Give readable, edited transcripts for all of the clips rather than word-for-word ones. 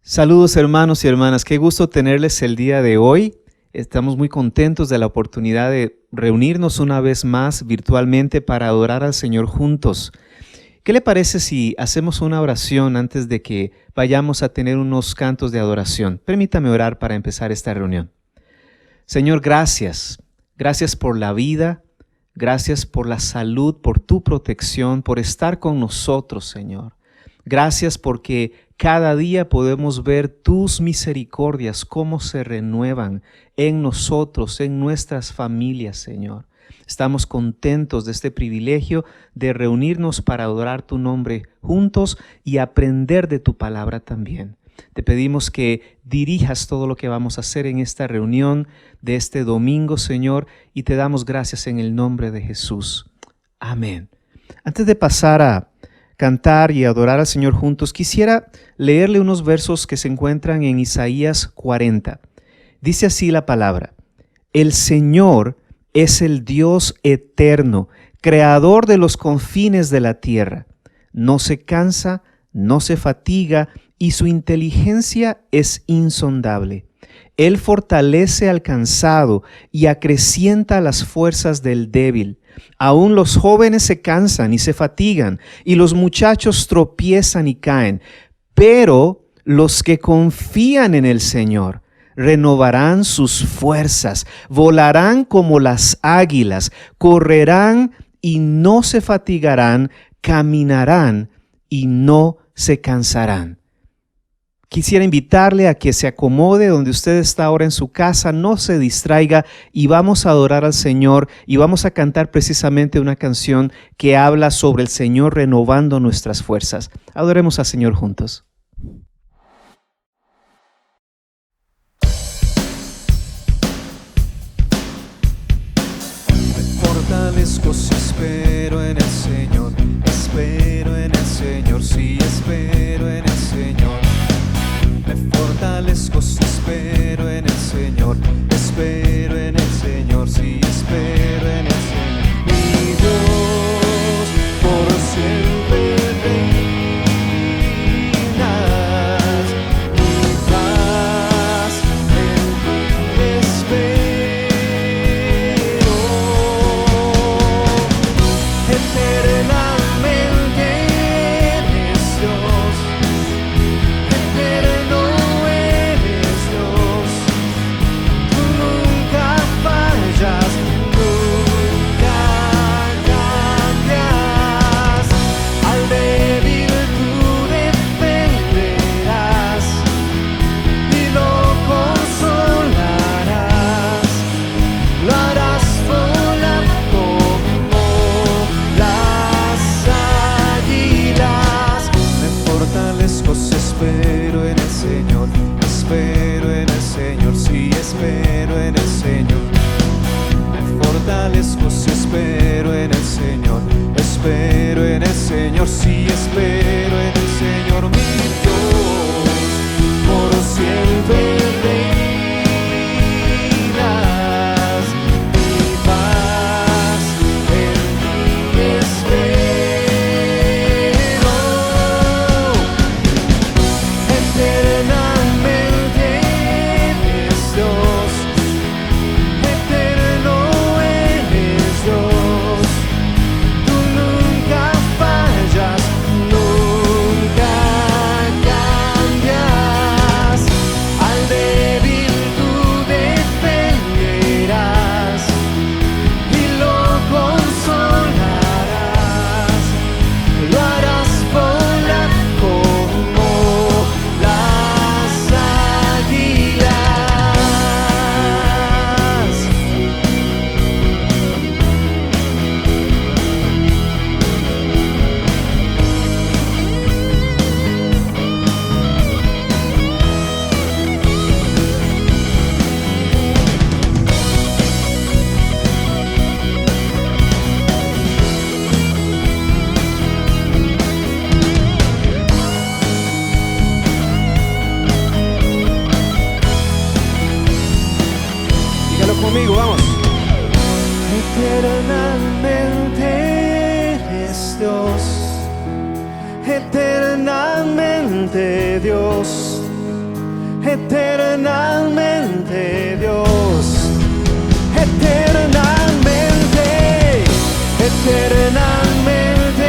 Saludos hermanos y hermanas, qué gusto tenerles el día de hoy. Estamos muy contentos de la oportunidad de reunirnos una vez más virtualmente para adorar al Señor juntos. ¿Qué le parece si hacemos una oración antes de que vayamos a tener unos cantos de adoración? Permítame orar para empezar esta reunión. Señor, gracias. Gracias por la vida, gracias por la salud, por tu protección, por estar con nosotros, Señor. Gracias porque cada día podemos ver tus misericordias, cómo se renuevan en nosotros, en nuestras familias, Señor. Estamos contentos de este privilegio de reunirnos para adorar tu nombre juntos y aprender de tu palabra también. Te pedimos que dirijas todo lo que vamos a hacer en esta reunión de este domingo, Señor, y te damos gracias en el nombre de Jesús. Amén. Antes de pasar a cantar y adorar al Señor juntos, quisiera leerle unos versos que se encuentran en Isaías 40. Dice así la palabra: El Señor es el Dios eterno, creador de los confines de la tierra. No se cansa, no se fatiga, y su inteligencia es insondable. Él fortalece al cansado y acrecienta las fuerzas del débil. Aún los jóvenes se cansan y se fatigan, y los muchachos tropiezan y caen. Pero los que confían en el Señor renovarán sus fuerzas, volarán como las águilas, correrán y no se fatigarán, caminarán y no se cansarán. Quisiera invitarle a que se acomode donde usted está ahora en su casa, no se distraiga y vamos a adorar al Señor y vamos a cantar precisamente una canción que habla sobre el Señor renovando nuestras fuerzas. Adoremos al Señor juntos. Fortalezco si espero en el Señor, espero en el Señor, sí espero en el Señor. Me fortalezco si espero en el Señor, espero en el Señor, sí espero en el Señor. Mi Dios por siempre reinas, mi paz en ti espero. Eternamente eres Dios, eterno eres Dios, tú nunca fallas, nunca cambias. Al débil tú defenderás y lo consolarás, lo harás volar como las águilas. Me fortalezco si espero en el Señor, espero en el Señor, sí espero en el Señor. Me fortalezco si espero en el Señor, espero en el Señor, sí espero en el Señor. Mi Dios por siempre reinas, mi paz en ti espero. Eternamente eres Dios, eterno eres Dios, tú nunca fallas, nunca cambias. Al débil tú defenderás y lo consolarás, lo harás volar como las águilas. Dígalo conmigo, vamos. Eternamente eres Dios, eternamente Dios, eternamente Dios, eternamente, eternamente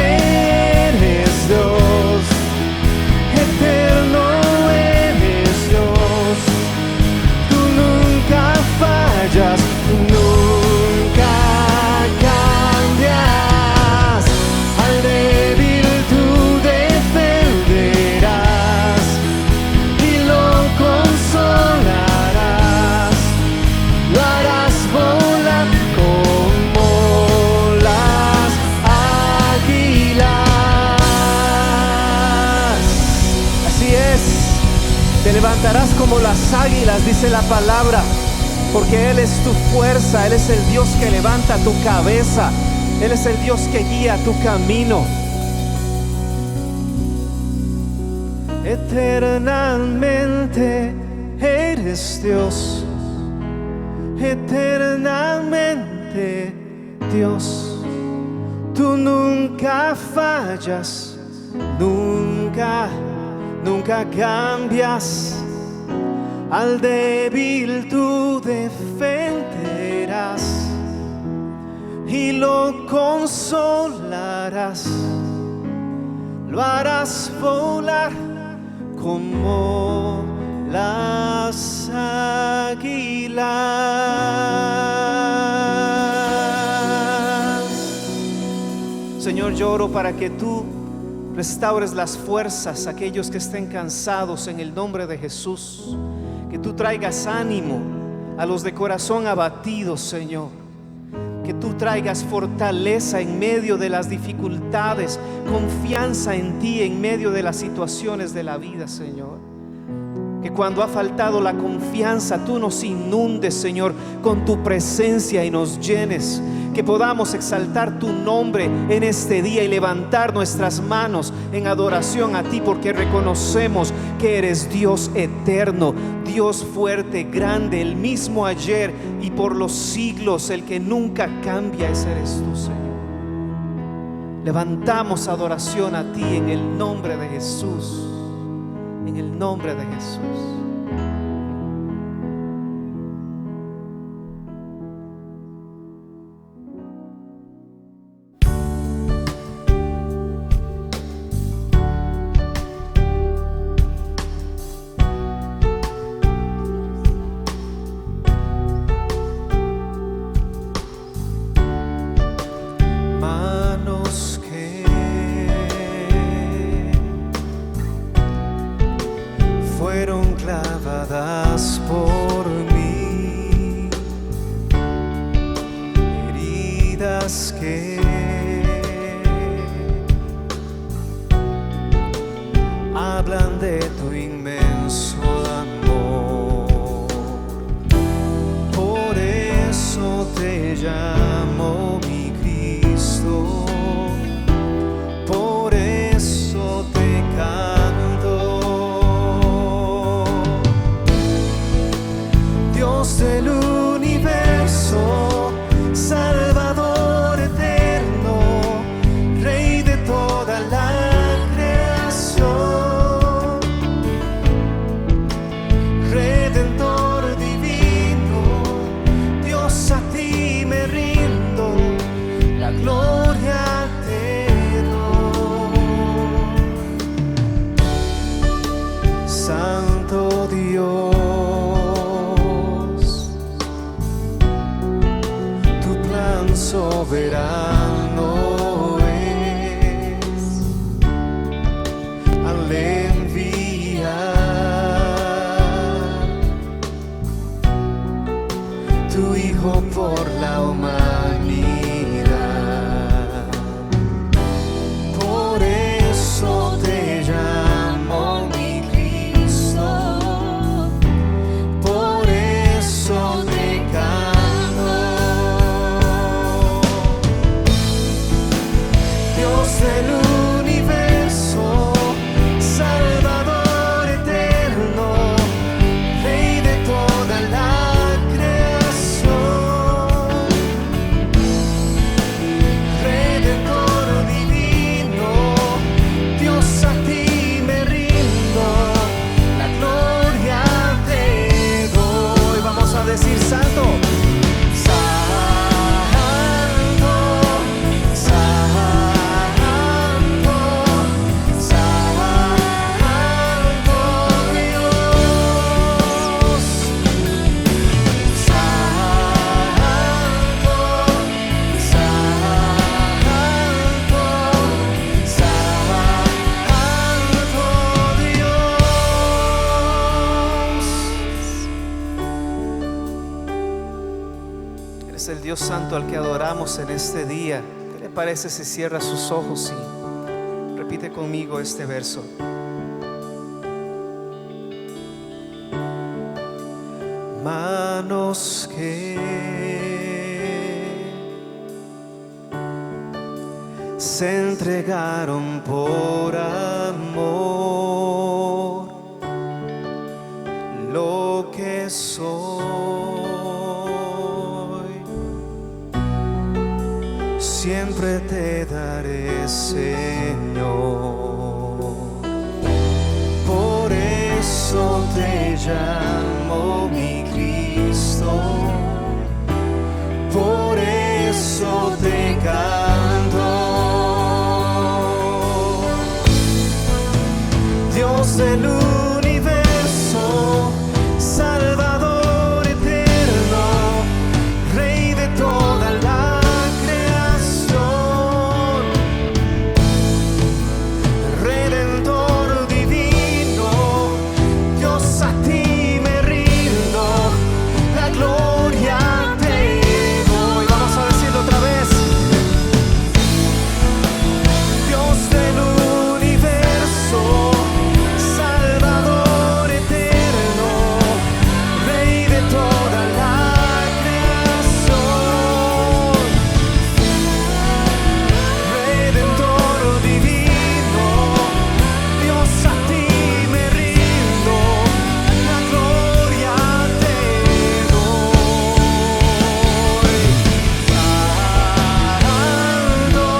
eres Dios, eterno eres Dios, tú nunca fallas, nunca cambias, al débil tú defenderás y lo consolarás, lo harás volar como las águilas. Así es, te levantarás como las águilas, dice la palabra, porque Él es tu fuerza, Él es el Dios que levanta tu cabeza, Él es el Dios que guía tu camino. Eternamente eres Dios, eternamente Dios, tú nunca fallas, nunca, nunca cambias, al débil tú defenderás y lo consolarás, lo harás volar como las águilas. Señor, yo oro para que tú restaures las fuerzas a aquellos que estén cansados en el nombre de Jesús. Que tú traigas ánimo a los de corazón abatidos, Señor. Que tú traigas fortaleza en medio de las dificultades, confianza en ti en medio de las situaciones de la vida, Señor. Que cuando ha faltado la confianza, tú nos inundes, Señor, con tu presencia y nos llenes. Que podamos exaltar tu nombre en este día y levantar nuestras manos en adoración a ti, porque reconocemos que eres Dios eterno, Dios fuerte, grande, el mismo ayer y por los siglos, el que nunca cambia. Ese eres tú, Señor. Levantamos adoración a ti en el nombre de Jesús, en el nombre de Jesús. Fueron clavadas es el Dios Santo al que adoramos en este día. ¿Qué le parece si cierra sus ojos y repite conmigo este verso? Manos que se entregaron por amor, lo que soy, siempre te daré, Señor. Por eso te llamo mi Cristo, por eso te canto. Dios del universo, Salvador eterno, Rey de toda la creación, Redentor divino, Dios a ti me rindo, la gloria te doy. Vamos a decirlo otra vez. Dios del universo, Salvador eterno, Rey de toda la creación, Redentor divino, Dios a ti me rindo, la gloria te doy. Santo,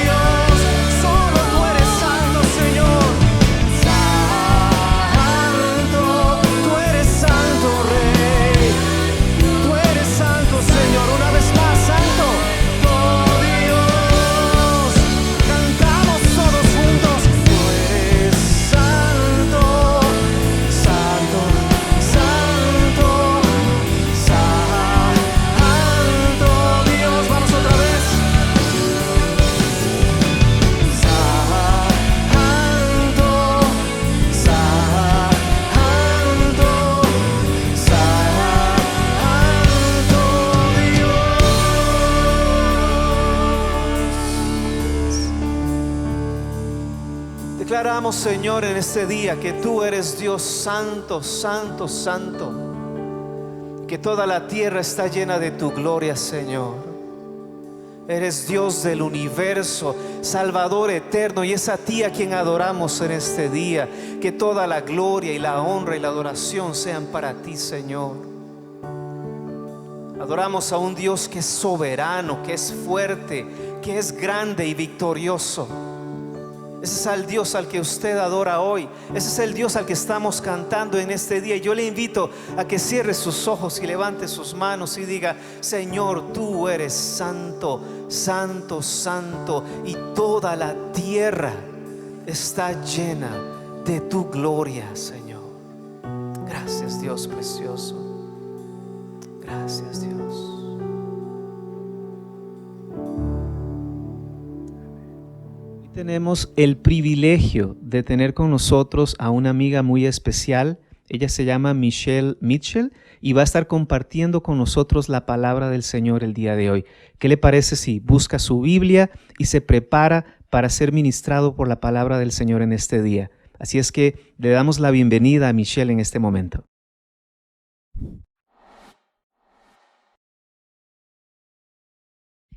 Dios, solo tú eres santo, Señor. Santo, tú eres santo, Rey. Tú eres santo, Señor. Una vez más, santo, oh Dios. Cantamos todos juntos. Tú eres santo, santo, santo, santo, Dios. Vamos otra vez. Santo, Dios. Declaramos, Señor, en este día que tú eres Dios santo, santo, santo, que toda la tierra está llena de tu gloria, Señor. Eres Dios del universo, Salvador eterno, y es a ti a quien adoramos en este día. Que toda la gloria y la honra y la adoración sean para ti, Señor. Adoramos a un Dios que es soberano, que es fuerte, que es grande y victorioso. Ese es el Dios al que usted adora hoy. Ese es el Dios al que estamos cantando en este día. Y yo le invito a que cierre sus ojos y levante sus manos y diga: Señor, tú eres santo, santo, santo, y toda la tierra está llena de tu gloria, Señor. Gracias, Dios precioso. Gracias, Dios. Tenemos el privilegio de tener con nosotros a una amiga muy especial. Ella se llama Michelle Mitchell y va a estar compartiendo con nosotros la palabra del Señor el día de hoy. ¿Qué le parece si busca su Biblia y se prepara para ser ministrado por la palabra del Señor en este día? Así es que le damos la bienvenida a Michelle en este momento.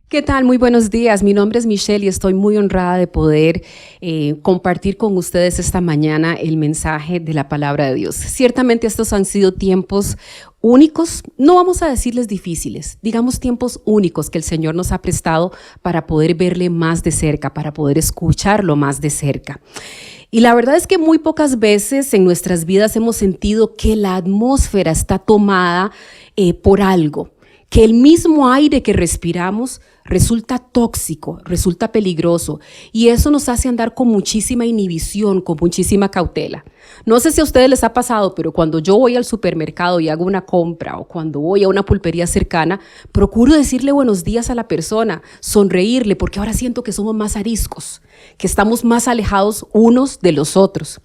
¿Qué tal? Muy buenos días. Mi nombre es Michelle y estoy muy honrada de poder compartir con ustedes esta mañana el mensaje de la palabra de Dios. Ciertamente estos han sido tiempos únicos, no vamos a decirles difíciles, digamos tiempos únicos que el Señor nos ha prestado para poder verle más de cerca, para poder escucharlo más de cerca. Y la verdad es que muy pocas veces en nuestras vidas hemos sentido que la atmósfera está tomada por algo, que el mismo aire que respiramos resulta tóxico, resulta peligroso, y eso nos hace andar con muchísima inhibición, con muchísima cautela. No sé si a ustedes les ha pasado, pero cuando yo voy al supermercado y hago una compra, o cuando voy a una pulpería cercana, procuro decirle buenos días a la persona, sonreírle, porque ahora siento que somos más ariscos, que estamos más alejados unos de los otros.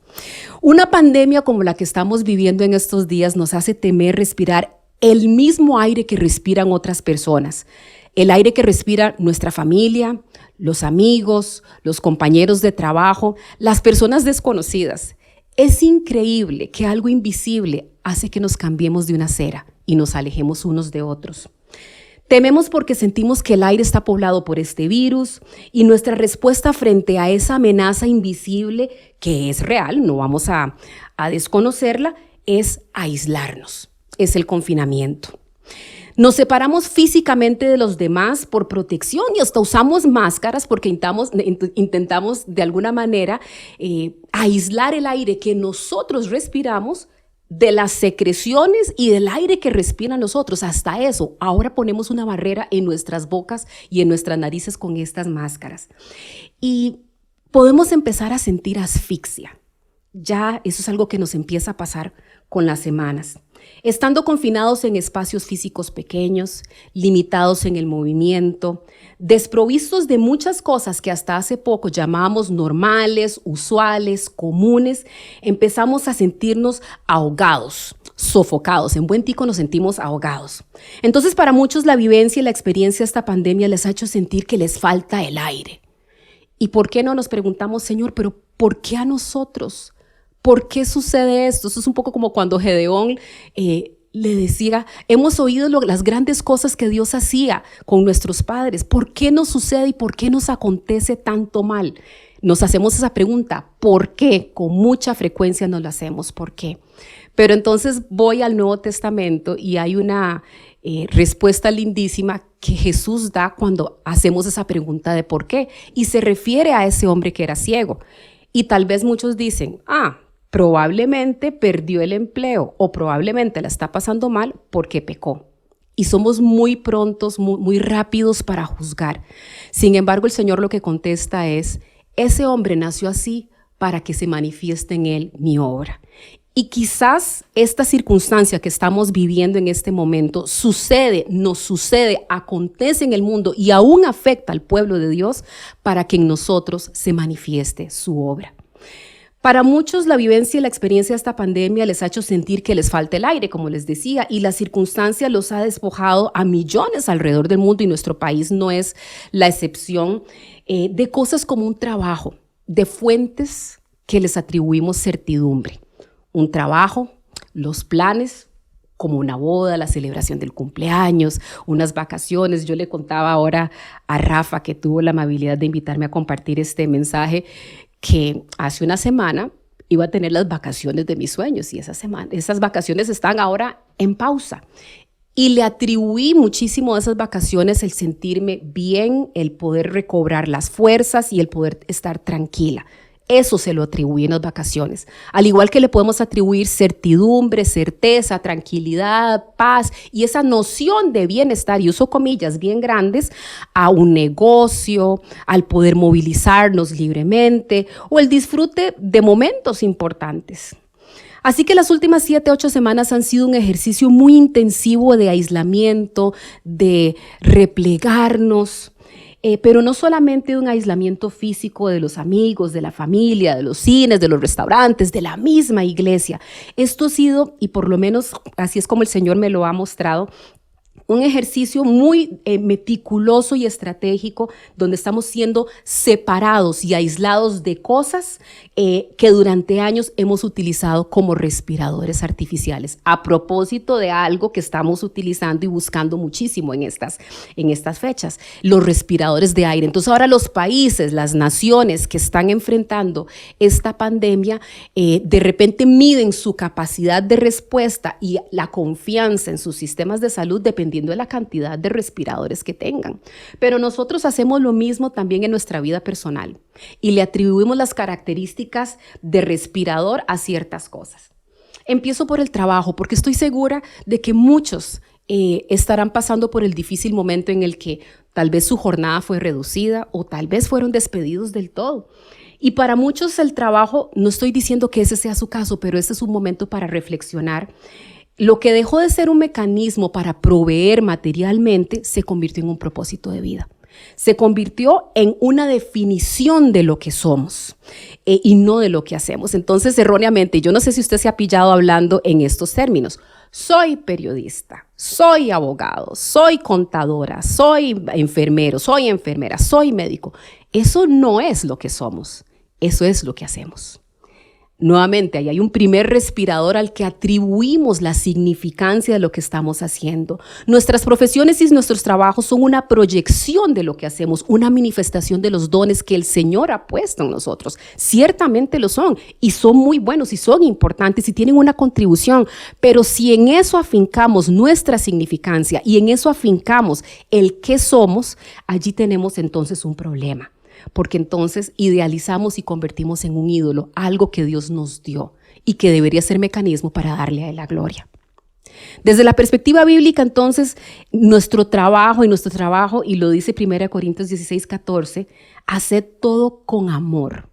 Una pandemia como la que estamos viviendo en estos días nos hace temer respirar el mismo aire que respiran otras personas. El aire que respira nuestra familia, los amigos, los compañeros de trabajo, las personas desconocidas. Es increíble que algo invisible hace que nos cambiemos de una acera y nos alejemos unos de otros. Tememos porque sentimos que el aire está poblado por este virus y nuestra respuesta frente a esa amenaza invisible, que es real, no vamos a desconocerla, es aislarnos, es el confinamiento. Nos separamos físicamente de los demás por protección y hasta usamos máscaras porque intentamos de alguna manera aislar el aire que nosotros respiramos de las secreciones y del aire que respiran los otros. Hasta eso, ahora ponemos una barrera en nuestras bocas y en nuestras narices con estas máscaras. Y podemos empezar a sentir asfixia. Ya eso es algo que nos empieza a pasar con las semanas. Estando confinados en espacios físicos pequeños, limitados en el movimiento, desprovistos de muchas cosas que hasta hace poco llamábamos normales, usuales, comunes, empezamos a sentirnos ahogados, sofocados. En buen tico nos sentimos ahogados. Entonces, para muchos la vivencia y la experiencia de esta pandemia les ha hecho sentir que les falta el aire. ¿Y por qué no nos preguntamos, Señor, pero por qué a nosotros? ¿Por qué sucede esto? Eso es un poco como cuando Gedeón le decía, hemos oído las grandes cosas que Dios hacía con nuestros padres. ¿Por qué nos sucede y por qué nos acontece tanto mal? Nos hacemos esa pregunta, ¿por qué? Con mucha frecuencia nos la hacemos, ¿por qué? Pero entonces voy al Nuevo Testamento y hay una respuesta lindísima que Jesús da cuando hacemos esa pregunta de por qué. Y se refiere a ese hombre que era ciego. Y tal vez muchos dicen, probablemente perdió el empleo o probablemente la está pasando mal porque pecó. Y somos muy prontos, muy rápidos para juzgar. Sin embargo, el Señor lo que contesta es, ese hombre nació así para que se manifieste en él mi obra. Y quizás esta circunstancia que estamos viviendo en este momento nos sucede, acontece en el mundo y aún afecta al pueblo de Dios para que en nosotros se manifieste su obra. Para muchos, la vivencia y la experiencia de esta pandemia les ha hecho sentir que les falta el aire, como les decía, y la circunstancia los ha despojado a millones alrededor del mundo, y nuestro país no es la excepción, de cosas como un trabajo, de fuentes que les atribuimos certidumbre. Un trabajo, los planes, como una boda, la celebración del cumpleaños, unas vacaciones. Yo le contaba ahora a Rafa, que tuvo la amabilidad de invitarme a compartir este mensaje, que hace una semana iba a tener las vacaciones de mis sueños y esas vacaciones están ahora en pausa. Y le atribuí muchísimo a esas vacaciones el sentirme bien, el poder recobrar las fuerzas y el poder estar tranquila. Eso se lo atribuí en las vacaciones. Al igual que le podemos atribuir certidumbre, certeza, tranquilidad, paz y esa noción de bienestar, y uso comillas bien grandes, a un negocio, al poder movilizarnos libremente o el disfrute de momentos importantes. Así que las últimas 7, 8 semanas han sido un ejercicio muy intensivo de aislamiento, de replegarnos, pero no solamente de un aislamiento físico de los amigos, de la familia, de los cines, de los restaurantes, de la misma iglesia. Esto ha sido, y por lo menos así es como el Señor me lo ha mostrado, un ejercicio muy meticuloso y estratégico, donde estamos siendo separados y aislados de cosas que durante años hemos utilizado como respiradores artificiales, a propósito de algo que estamos utilizando y buscando muchísimo en estas fechas, los respiradores de aire. Entonces ahora los países, las naciones que están enfrentando esta pandemia, de repente miden su capacidad de respuesta y la confianza en sus sistemas de salud dependiendo de la cantidad de respiradores que tengan. Pero nosotros hacemos lo mismo también en nuestra vida personal y le atribuimos las características de respirador a ciertas cosas. Empiezo por el trabajo, porque estoy segura de que muchos estarán pasando por el difícil momento en el que Tal vez su jornada fue reducida o tal vez fueron despedidos del todo. Y para muchos el trabajo, no estoy diciendo que ese sea su caso, pero este es un momento para reflexionar. Lo que dejó de ser un mecanismo para proveer materialmente se convirtió en un propósito de vida. Se convirtió en una definición de lo que somos y no de lo que hacemos. Entonces, erróneamente, yo no sé si usted se ha pillado hablando en estos términos. Soy periodista, soy abogado, soy contadora, soy enfermero, soy enfermera, soy médico. Eso no es lo que somos, eso es lo que hacemos. Nuevamente, ahí hay un primer respirador al que atribuimos la significancia de lo que estamos haciendo. Nuestras profesiones y nuestros trabajos son una proyección de lo que hacemos, una manifestación de los dones que el Señor ha puesto en nosotros. Ciertamente lo son y son muy buenos y son importantes y tienen una contribución, pero si en eso afincamos nuestra significancia y en eso afincamos el qué somos, allí tenemos entonces un problema. Porque entonces idealizamos y convertimos en un ídolo algo que Dios nos dio y que debería ser mecanismo para darle a Él la gloria. Desde la perspectiva bíblica, entonces, nuestro trabajo, y lo dice 1 Corintios 16:14, haced todo con amor.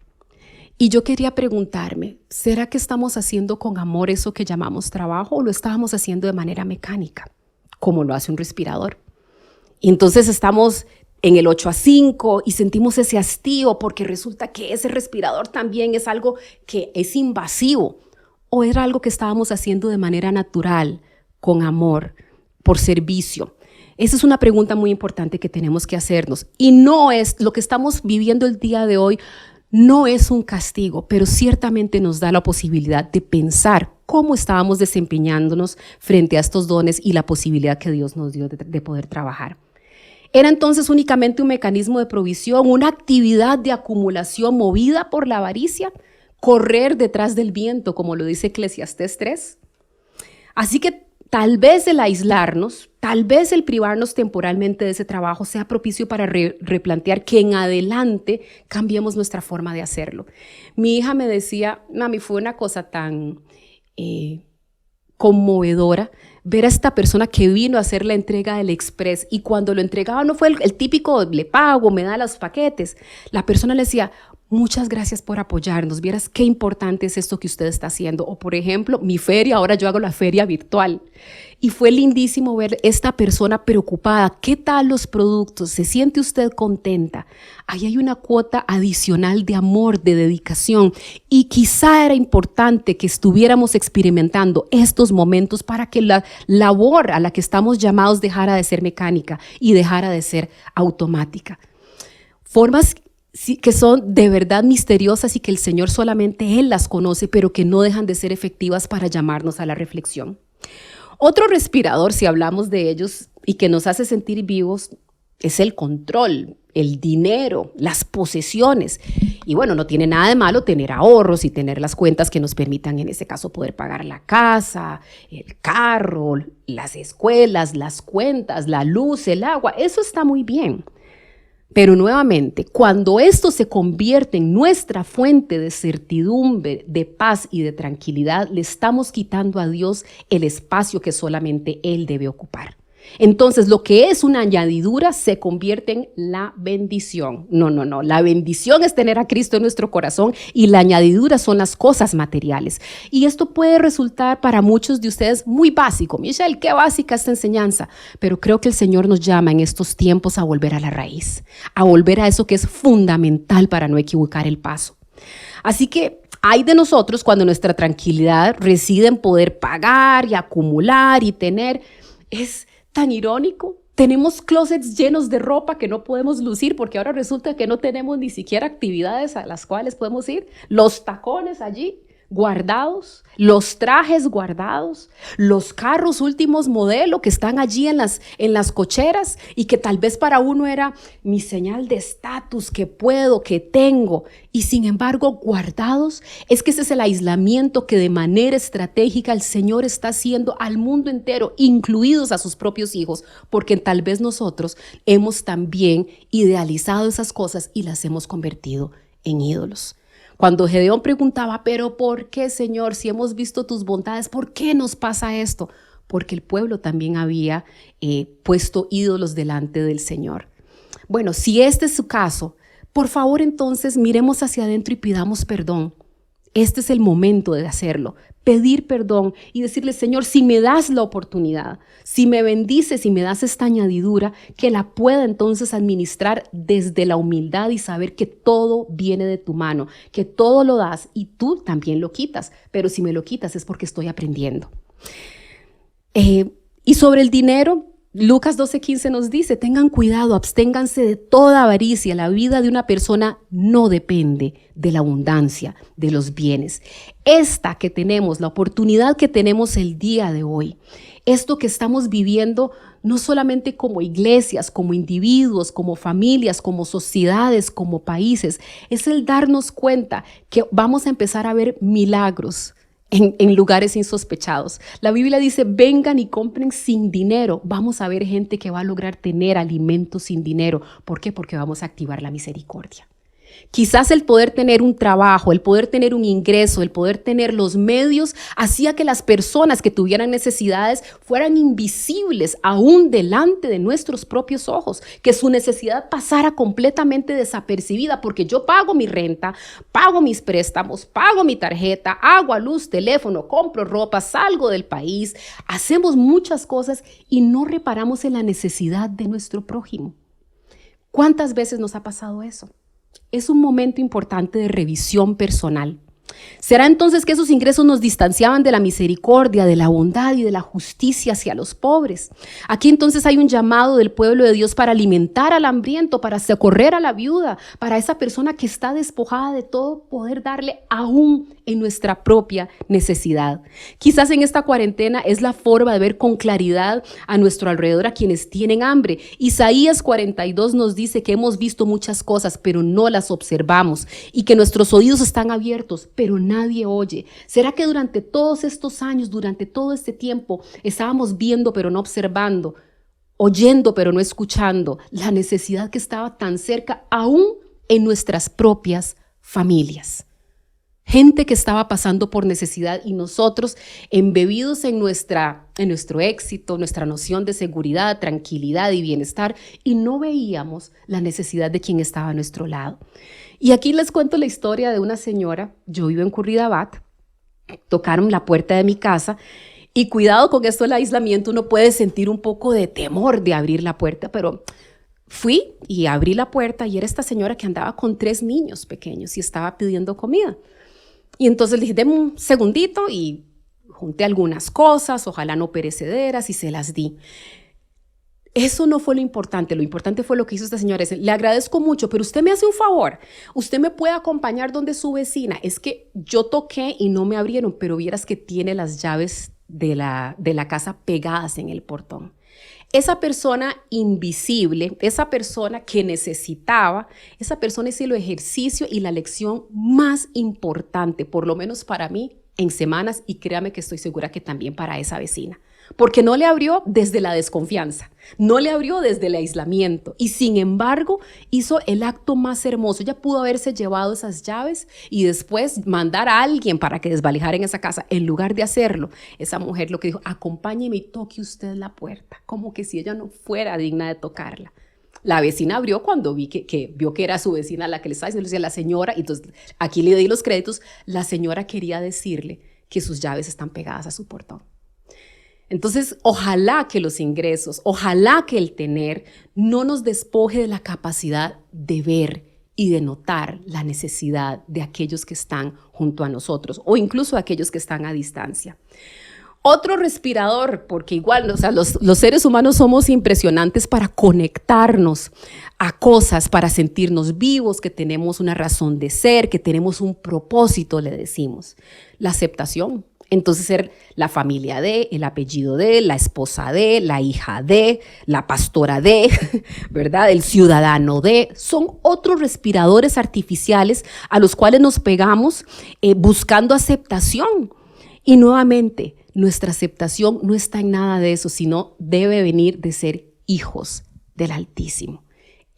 Y yo quería preguntarme, ¿será que estamos haciendo con amor eso que llamamos trabajo o lo estábamos haciendo de manera mecánica, como lo hace un respirador? Y entonces estamos en el 8 a 5 y sentimos ese hastío porque resulta que ese respirador también es algo que es invasivo, o era algo que estábamos haciendo de manera natural, con amor, por servicio. Esa es una pregunta muy importante que tenemos que hacernos, y no es lo que estamos viviendo el día de hoy, no es un castigo, pero ciertamente nos da la posibilidad de pensar cómo estábamos desempeñándonos frente a estos dones y la posibilidad que Dios nos dio de poder trabajar. Era entonces únicamente un mecanismo de provisión, una actividad de acumulación movida por la avaricia, correr detrás del viento, como lo dice Eclesiastés 3. Así que tal vez el aislarnos, tal vez el privarnos temporalmente de ese trabajo sea propicio para replantear que en adelante cambiemos nuestra forma de hacerlo. Mi hija me decía, mami, fue una cosa tan conmovedora ver a esta persona que vino a hacer la entrega del Express, y cuando lo entregaba no fue el típico, le pago, me da los paquetes. La persona le decía, muchas gracias por apoyarnos, vieras qué importante es esto que usted está haciendo. O por ejemplo, mi feria, ahora yo hago la feria virtual. Y fue lindísimo ver esta persona preocupada. ¿Qué tal los productos? ¿Se siente usted contenta? Ahí hay una cuota adicional de amor, de dedicación. Y quizá era importante que estuviéramos experimentando estos momentos para que la labor a la que estamos llamados dejara de ser mecánica y dejara de ser automática. Formas que son de verdad misteriosas y que el Señor solamente Él las conoce, pero que no dejan de ser efectivas para llamarnos a la reflexión. Otro respirador, si hablamos de ellos y que nos hace sentir vivos, es el control, el dinero, las posesiones. Y bueno, no tiene nada de malo tener ahorros y tener las cuentas que nos permitan, en ese caso, poder pagar la casa, el carro, las escuelas, las cuentas, la luz, el agua. Eso está muy bien. Pero nuevamente, cuando esto se convierte en nuestra fuente de certidumbre, de paz y de tranquilidad, le estamos quitando a Dios el espacio que solamente Él debe ocupar. Entonces, lo que es una añadidura se convierte en la bendición. No. La bendición es tener a Cristo en nuestro corazón y la añadidura son las cosas materiales. Y esto puede resultar para muchos de ustedes muy básico. Michelle, qué básica esta enseñanza. Pero creo que el Señor nos llama en estos tiempos a volver a la raíz, a volver a eso que es fundamental para no equivocar el paso. Así que hay de nosotros cuando nuestra tranquilidad reside en poder pagar y acumular y tener. Es tan irónico. Tenemos closets llenos de ropa que no podemos lucir porque ahora resulta que no tenemos ni siquiera actividades a las cuales podemos ir. Los tacones allí guardados, los trajes guardados, los carros últimos modelo que están allí en las cocheras y que tal vez para uno era mi señal de estatus, que puedo, que tengo, y sin embargo guardados. Es que ese es el aislamiento que de manera estratégica el Señor está haciendo al mundo entero, incluidos a sus propios hijos, porque tal vez nosotros hemos también idealizado esas cosas y las hemos convertido en ídolos. Cuando Gedeón preguntaba, ¿pero por qué, Señor? Si hemos visto tus bondades, ¿por qué nos pasa esto? Porque el pueblo también había puesto ídolos delante del Señor. Bueno, si este es su caso, por favor entonces miremos hacia adentro y pidamos perdón. Este es el momento de hacerlo, pedir perdón y decirle, Señor, si me das la oportunidad, si me bendices y me das esta añadidura, que la pueda entonces administrar desde la humildad y saber que todo viene de tu mano, que todo lo das y tú también lo quitas, pero si me lo quitas es porque estoy aprendiendo. Y sobre el dinero, Lucas 12:15 nos dice, tengan cuidado, absténganse de toda avaricia. La vida de una persona no depende de la abundancia de los bienes. Esta que tenemos, la oportunidad que tenemos el día de hoy, esto que estamos viviendo, no solamente como iglesias, como individuos, como familias, como sociedades, como países, es el darnos cuenta que vamos a empezar a ver milagros en lugares insospechados. La Biblia dice, vengan y compren sin dinero. Vamos a ver gente que va a lograr tener alimentos sin dinero. ¿Por qué? Porque vamos a activar la misericordia. Quizás el poder tener un trabajo, el poder tener un ingreso, el poder tener los medios, hacía que las personas que tuvieran necesidades fueran invisibles aún delante de nuestros propios ojos, que su necesidad pasara completamente desapercibida, porque yo pago mi renta, pago mis préstamos, pago mi tarjeta, agua, luz, teléfono, compro ropa, salgo del país, hacemos muchas cosas y no reparamos en la necesidad de nuestro prójimo. ¿Cuántas veces nos ha pasado eso? Es un momento importante de revisión personal. ¿Será entonces que esos ingresos nos distanciaban de la misericordia, de la bondad y de la justicia hacia los pobres? Aquí entonces hay un llamado del pueblo de Dios para alimentar al hambriento, para socorrer a la viuda, para esa persona que está despojada de todo, poder darle aún en nuestra propia necesidad. Quizás en esta cuarentena es la forma de ver con claridad a nuestro alrededor a quienes tienen hambre. Isaías 42 nos dice que hemos visto muchas cosas, pero no las observamos, y que nuestros oídos están abiertos, pero nadie oye. ¿Será que durante todos estos años, durante todo este tiempo, estábamos viendo pero no observando, oyendo pero no escuchando la necesidad que estaba tan cerca, aún en nuestras propias familias? Gente que estaba pasando por necesidad y nosotros embebidos en nuestro éxito, nuestra noción de seguridad, tranquilidad y bienestar, y no veíamos la necesidad de quien estaba a nuestro lado. Y aquí les cuento la historia de una señora. Yo vivo en Curridabat, tocaron la puerta de mi casa y cuidado con esto del aislamiento, uno puede sentir un poco de temor de abrir la puerta, pero fui y abrí la puerta y era esta señora que andaba con 3 niños pequeños y estaba pidiendo comida. Y entonces le dije, deme un segundito y junté algunas cosas, ojalá no perecederas, y se las di. Eso no fue lo importante fue lo que hizo esta señora. Le agradezco mucho, pero usted me hace un favor, usted me puede acompañar donde su vecina. Es que yo toqué y no me abrieron, pero vieras que tiene las llaves de la casa pegadas en el portón. Esa persona invisible, esa persona que necesitaba, esa persona hizo el ejercicio y la lección más importante, por lo menos para mí, en semanas, y créame que estoy segura que también para esa vecina. Porque no le abrió desde la desconfianza, no le abrió desde el aislamiento y sin embargo hizo el acto más hermoso. Ella pudo haberse llevado esas llaves y después mandar a alguien para que desvalijara en esa casa. En lugar de hacerlo, esa mujer lo que dijo, acompáñeme y toque usted la puerta, como que si ella no fuera digna de tocarla. La vecina abrió cuando vio que era su vecina la que le estaba diciendo, le decía la señora, y entonces aquí le di los créditos, la señora quería decirle que sus llaves están pegadas a su portón. Entonces, ojalá que los ingresos, ojalá que el tener no nos despoje de la capacidad de ver y de notar la necesidad de aquellos que están junto a nosotros o incluso aquellos que están a distancia. Otro respirador, porque igual, o sea, los seres humanos somos impresionantes para conectarnos a cosas, para sentirnos vivos, que tenemos una razón de ser, que tenemos un propósito, le decimos. La aceptación. Entonces ser la familia de, el apellido de, la esposa de, la hija de, la pastora de, ¿verdad? El ciudadano de, son otros respiradores artificiales a los cuales nos pegamos buscando aceptación. Y nuevamente, nuestra aceptación no está en nada de eso, sino debe venir de ser hijos del Altísimo.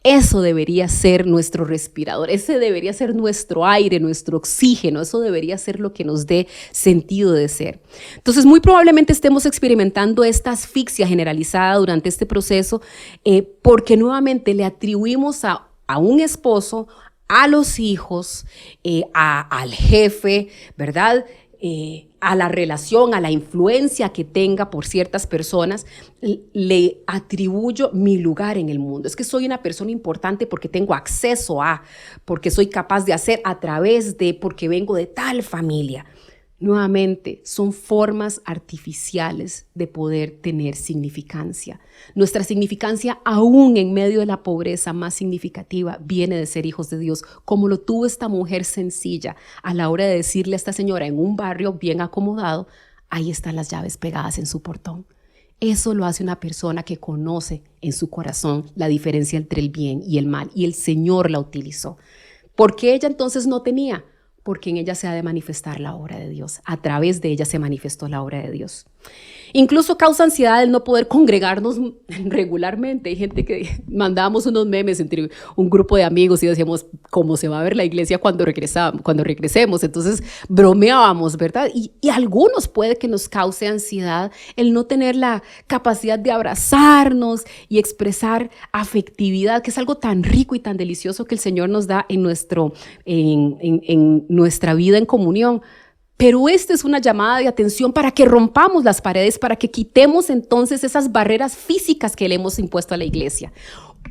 Eso debería ser nuestro respirador, ese debería ser nuestro aire, nuestro oxígeno, eso debería ser lo que nos dé sentido de ser. Entonces, muy probablemente estemos experimentando esta asfixia generalizada durante este proceso porque nuevamente le atribuimos a un esposo, a los hijos, al jefe, ¿verdad? A la relación, a la influencia que tenga por ciertas personas, le atribuyo mi lugar en el mundo. Es que soy una persona importante porque tengo acceso a, porque soy capaz de hacer a través de, porque vengo de tal familia. Nuevamente, son formas artificiales de poder tener significancia. Nuestra significancia, aún en medio de la pobreza más significativa, viene de ser hijos de Dios, como lo tuvo esta mujer sencilla a la hora de decirle a esta señora en un barrio bien acomodado, ahí están las llaves pegadas en su portón. Eso lo hace una persona que conoce en su corazón la diferencia entre el bien y el mal, y el Señor la utilizó. ¿Por qué ella entonces no tenía? Porque en ella se ha de manifestar la obra de Dios. A través de ella se manifestó la obra de Dios. Incluso causa ansiedad el no poder congregarnos regularmente. Hay gente que mandábamos unos memes entre un grupo de amigos y decíamos cómo se va a ver la iglesia cuando regresemos. Entonces bromeábamos, ¿verdad? Y algunos puede que nos cause ansiedad el no tener la capacidad de abrazarnos y expresar afectividad, que es algo tan rico y tan delicioso que el Señor nos da en nuestra vida en comunión. Pero esta es una llamada de atención para que rompamos las paredes, para que quitemos entonces esas barreras físicas que le hemos impuesto a la iglesia.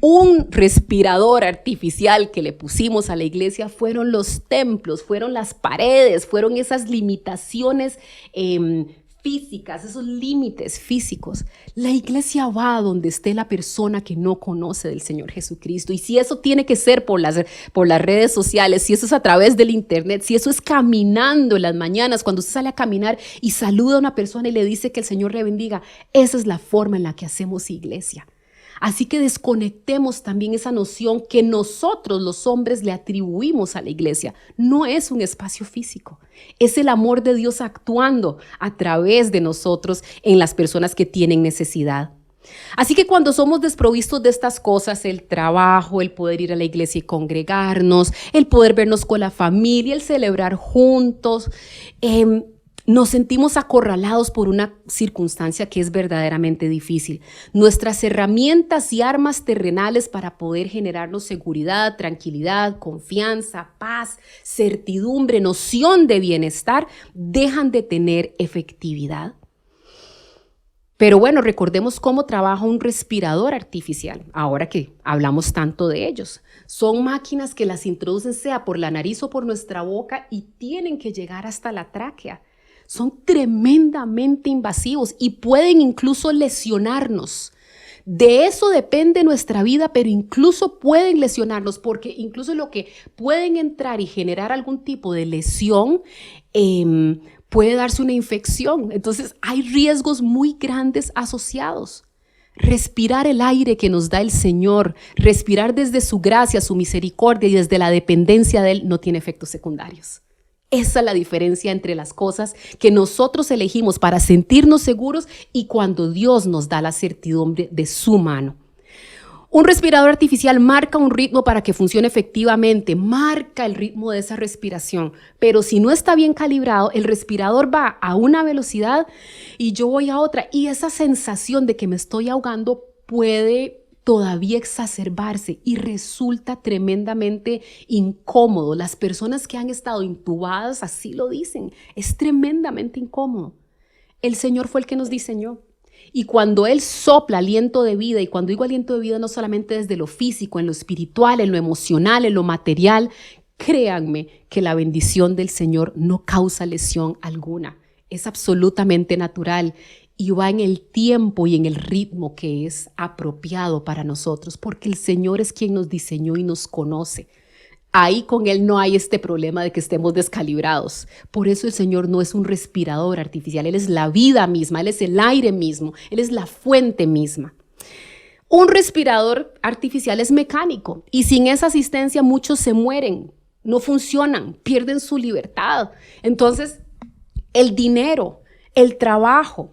Un respirador artificial que le pusimos a la iglesia fueron los templos, fueron las paredes, fueron esas limitaciones físicas, esos límites físicos. La iglesia va donde esté la persona que no conoce del Señor Jesucristo. Y si eso tiene que ser por las redes sociales, si eso es a través del internet, si eso es caminando en las mañanas, cuando usted sale a caminar y saluda a una persona y le dice que el Señor le bendiga, esa es la forma en la que hacemos iglesia. Así que desconectemos también esa noción que nosotros los hombres le atribuimos a la iglesia. No es un espacio físico, es el amor de Dios actuando a través de nosotros en las personas que tienen necesidad. Así que cuando somos desprovistos de estas cosas, el trabajo, el poder ir a la iglesia y congregarnos, el poder vernos con la familia, el celebrar juntos, nos sentimos acorralados por una circunstancia que es verdaderamente difícil. Nuestras herramientas y armas terrenales para poder generarnos seguridad, tranquilidad, confianza, paz, certidumbre, noción de bienestar, dejan de tener efectividad. Pero bueno, recordemos cómo trabaja un respirador artificial, ahora que hablamos tanto de ellos. Son máquinas que las introducen sea por la nariz o por nuestra boca y tienen que llegar hasta la tráquea. Son tremendamente invasivos y pueden incluso lesionarnos. De eso depende nuestra vida, pero incluso pueden lesionarnos, porque incluso lo que pueden entrar y generar algún tipo de lesión puede darse una infección. Entonces hay riesgos muy grandes asociados. Respirar el aire que nos da el Señor, respirar desde su gracia, su misericordia y desde la dependencia de Él no tiene efectos secundarios. Esa es la diferencia entre las cosas que nosotros elegimos para sentirnos seguros y cuando Dios nos da la certidumbre de su mano. Un respirador artificial marca un ritmo para que funcione efectivamente, marca el ritmo de esa respiración, pero si no está bien calibrado, el respirador va a una velocidad y yo voy a otra, y esa sensación de que me estoy ahogando puede todavía exacerbarse y resulta tremendamente incómodo. Las personas que han estado intubadas así lo dicen, es tremendamente incómodo. El Señor fue el que nos diseñó. Y cuando Él sopla aliento de vida, y cuando digo aliento de vida no solamente desde lo físico, en lo espiritual, en lo emocional, en lo material, créanme que la bendición del Señor no causa lesión alguna. Es absolutamente natural y va en el tiempo y en el ritmo que es apropiado para nosotros, porque el Señor es quien nos diseñó y nos conoce. Ahí con Él no hay este problema de que estemos descalibrados. Por eso el Señor no es un respirador artificial, Él es la vida misma, Él es el aire mismo, Él es la fuente misma. Un respirador artificial es mecánico y sin esa asistencia muchos se mueren, no funcionan, pierden su libertad. Entonces, el dinero, el trabajo,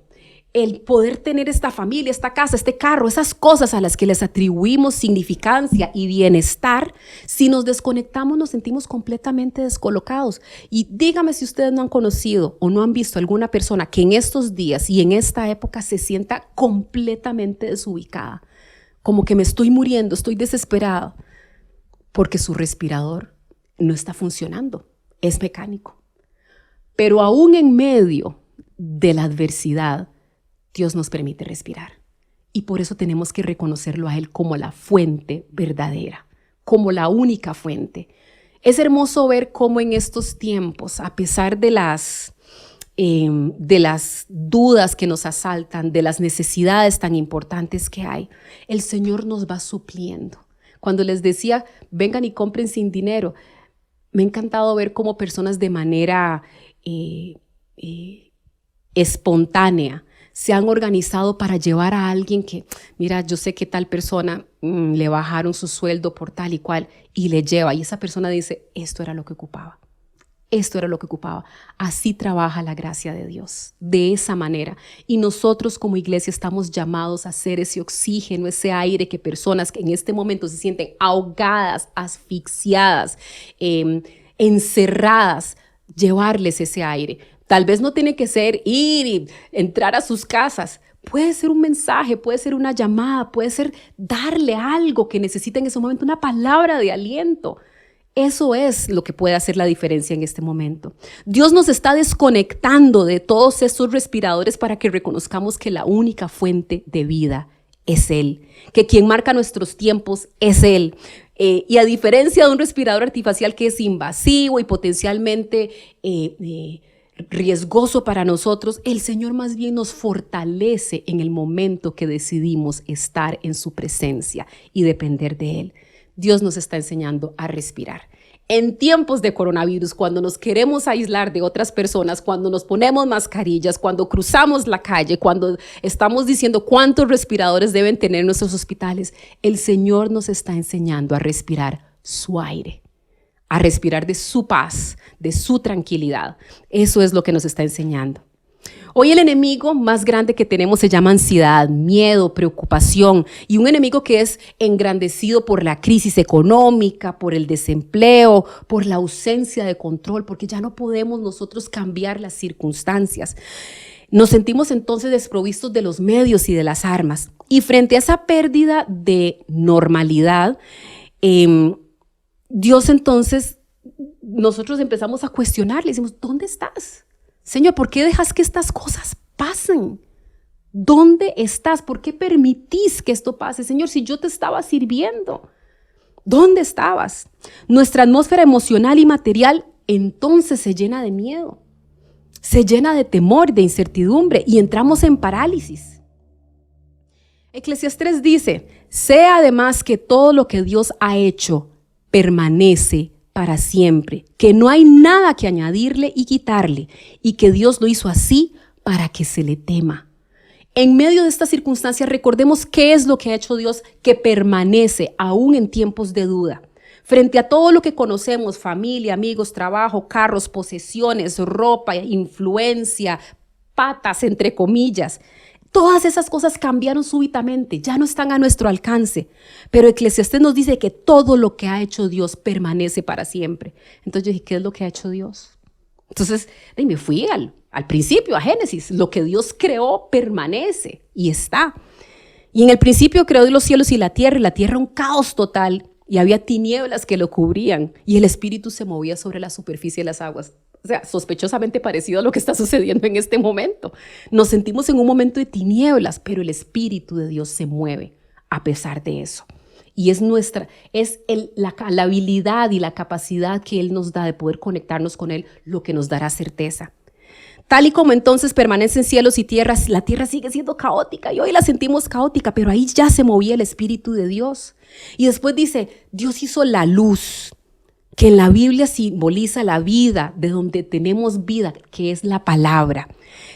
el poder tener esta familia, esta casa, este carro, esas cosas a las que les atribuimos significancia y bienestar, si nos desconectamos nos sentimos completamente descolocados. Y dígame si ustedes no han conocido o no han visto alguna persona que en estos días y en esta época se sienta completamente desubicada, como que me estoy muriendo, estoy desesperada, porque su respirador no está funcionando, es mecánico. Pero aún en medio de la adversidad, Dios nos permite respirar. Y por eso tenemos que reconocerlo a Él como la fuente verdadera, como la única fuente. Es hermoso ver cómo en estos tiempos, a pesar de las dudas que nos asaltan, de las necesidades tan importantes que hay, el Señor nos va supliendo. Cuando les decía, vengan y compren sin dinero, me ha encantado ver cómo personas de manera espontánea se han organizado para llevar a alguien que, mira, yo sé que tal persona le bajaron su sueldo por tal y cual, y le lleva, y esa persona dice, esto era lo que ocupaba. Esto era lo que ocupaba. Así trabaja la gracia de Dios, de esa manera. Y nosotros como iglesia estamos llamados a ser ese oxígeno, ese aire que personas que en este momento se sienten ahogadas, asfixiadas, encerradas, llevarles ese aire. Tal vez no tiene que ser ir y entrar a sus casas. Puede ser un mensaje, puede ser una llamada, puede ser darle algo que necesita en ese momento, una palabra de aliento. Eso es lo que puede hacer la diferencia en este momento. Dios nos está desconectando de todos esos respiradores para que reconozcamos que la única fuente de vida es Él, que quien marca nuestros tiempos es Él. Y a diferencia de un respirador artificial que es invasivo y potencialmente riesgoso para nosotros, el Señor más bien nos fortalece en el momento que decidimos estar en su presencia y depender de Él. Dios nos está enseñando a respirar. En tiempos de coronavirus, cuando nos queremos aislar de otras personas, cuando nos ponemos mascarillas, cuando cruzamos la calle, cuando estamos diciendo cuántos respiradores deben tener nuestros hospitales, el Señor nos está enseñando a respirar su aire, a respirar de su paz, de su tranquilidad. Eso es lo que nos está enseñando. Hoy el enemigo más grande que tenemos se llama ansiedad, miedo, preocupación, y un enemigo que es engrandecido por la crisis económica, por el desempleo, por la ausencia de control, porque ya no podemos nosotros cambiar las circunstancias. Nos sentimos entonces desprovistos de los medios y de las armas. Y frente a esa pérdida de normalidad, Dios entonces, nosotros empezamos a cuestionarle, decimos, ¿dónde estás? Señor, ¿por qué dejas que estas cosas pasen? ¿Dónde estás? ¿Por qué permitís que esto pase? Señor, si yo te estaba sirviendo, ¿dónde estabas? Nuestra atmósfera emocional y material entonces se llena de miedo, se llena de temor, de incertidumbre y entramos en parálisis. Eclesiastés 3 dice, sé además que todo lo que Dios ha hecho permanece para siempre, que no hay nada que añadirle y quitarle, y que Dios lo hizo así para que se le tema. En medio de estas circunstancias, recordemos qué es lo que ha hecho Dios que permanece aún en tiempos de duda. Frente a todo lo que conocemos, familia, amigos, trabajo, carros, posesiones, ropa, influencia, patas, entre comillas, todas esas cosas cambiaron súbitamente, ya no están a nuestro alcance. Pero Eclesiastés nos dice que todo lo que ha hecho Dios permanece para siempre. Entonces yo dije, ¿qué es lo que ha hecho Dios? Entonces me fui al principio, a Génesis. Lo que Dios creó permanece y está. Y en el principio creó los cielos y la tierra un caos total. Y había tinieblas que lo cubrían. Y el Espíritu se movía sobre la superficie de las aguas. O sea, sospechosamente parecido a lo que está sucediendo en este momento. Nos sentimos en un momento de tinieblas, pero el Espíritu de Dios se mueve a pesar de eso. Y es la habilidad y la capacidad que Él nos da de poder conectarnos con Él lo que nos dará certeza. Tal y como entonces permanecen cielos y tierras, la tierra sigue siendo caótica y hoy la sentimos caótica, pero ahí ya se movía el Espíritu de Dios. Y después dice, Dios hizo la luz, que en la Biblia simboliza la vida, de donde tenemos vida, que es la palabra.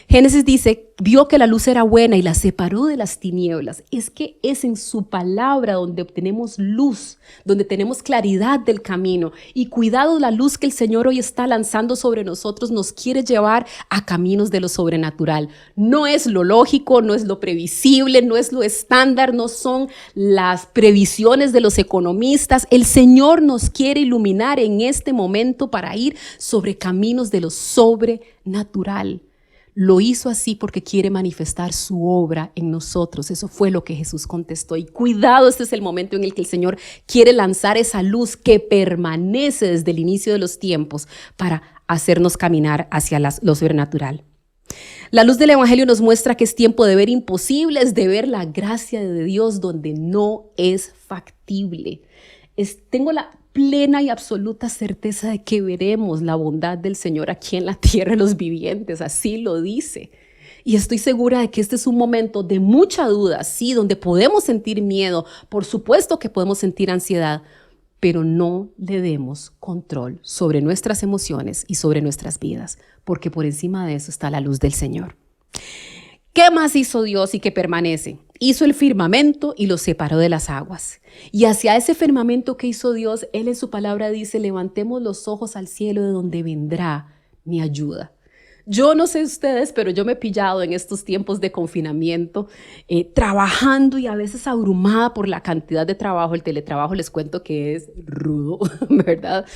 Génesis dice vio que la luz era buena y la separó de las tinieblas. Es que es en su palabra donde obtenemos luz, donde tenemos claridad del camino. Y cuidado, la luz que el Señor hoy está lanzando sobre nosotros nos quiere llevar a caminos de lo sobrenatural. No es lo lógico, no es lo previsible, no es lo estándar, no son las previsiones de los economistas. El Señor nos quiere iluminar en este momento para ir sobre caminos de lo sobrenatural. Lo hizo así porque quiere manifestar su obra en nosotros. Eso fue lo que Jesús contestó. Y cuidado, este es el momento en el que el Señor quiere lanzar esa luz que permanece desde el inicio de los tiempos para hacernos caminar hacia lo sobrenatural. La luz del Evangelio nos muestra que es tiempo de ver imposibles, de ver la gracia de Dios donde no es factible. Tengo la plena y absoluta certeza de que veremos la bondad del Señor aquí en la tierra de los vivientes, así lo dice. Y estoy segura de que este es un momento de mucha duda, sí, donde podemos sentir miedo, por supuesto que podemos sentir ansiedad, pero no le demos control sobre nuestras emociones y sobre nuestras vidas, porque por encima de eso está la luz del Señor. ¿Qué más hizo Dios y que permanece? Hizo el firmamento y lo separó de las aguas. Y hacia ese firmamento que hizo Dios, Él en su palabra dice, levantemos los ojos al cielo de donde vendrá mi ayuda. Yo no sé ustedes, pero yo me he pillado en estos tiempos de confinamiento, trabajando y a veces abrumada por la cantidad de trabajo. El teletrabajo les cuento que es rudo, ¿verdad?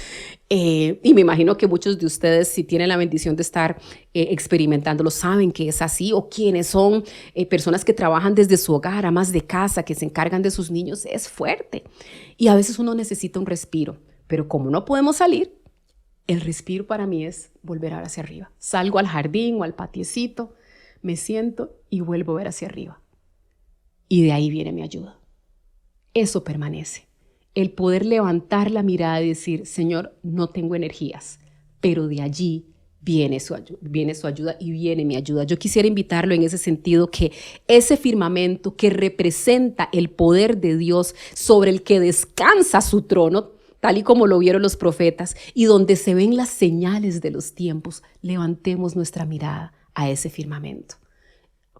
Y me imagino que muchos de ustedes, si tienen la bendición de estar experimentándolo, saben que es así, o quienes son personas que trabajan desde su hogar, amas de casa, que se encargan de sus niños, es fuerte. Y a veces uno necesita un respiro, pero como no podemos salir, el respiro para mí es volver a ver hacia arriba. Salgo al jardín o al patiecito, me siento y vuelvo a ver hacia arriba. Y de ahí viene mi ayuda. Eso permanece. El poder levantar la mirada y decir, Señor, no tengo energías, pero de allí viene su ayuda y viene mi ayuda. Yo quisiera invitarlo en ese sentido, que ese firmamento que representa el poder de Dios sobre el que descansa su trono, tal y como lo vieron los profetas, y donde se ven las señales de los tiempos, levantemos nuestra mirada a ese firmamento.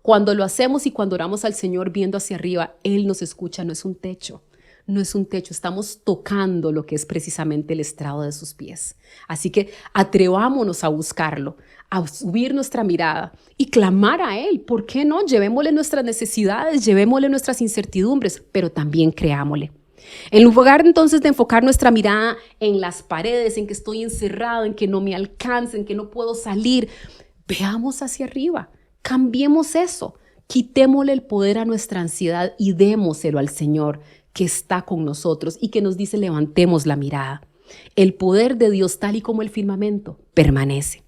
Cuando lo hacemos y cuando oramos al Señor viendo hacia arriba, Él nos escucha, no es un techo. No es un techo, estamos tocando lo que es precisamente el estrado de sus pies. Así que atrevámonos a buscarlo, a subir nuestra mirada y clamar a Él. ¿Por qué no? Llevémosle nuestras necesidades, llevémosle nuestras incertidumbres, pero también creámosle. En lugar entonces de enfocar nuestra mirada en las paredes, en que estoy encerrado, en que no me alcanza, en que no puedo salir, veamos hacia arriba, cambiemos eso, quitémosle el poder a nuestra ansiedad y démoselo al Señor que está con nosotros y que nos dice levantemos la mirada. El poder de Dios, tal y como el firmamento, permanece.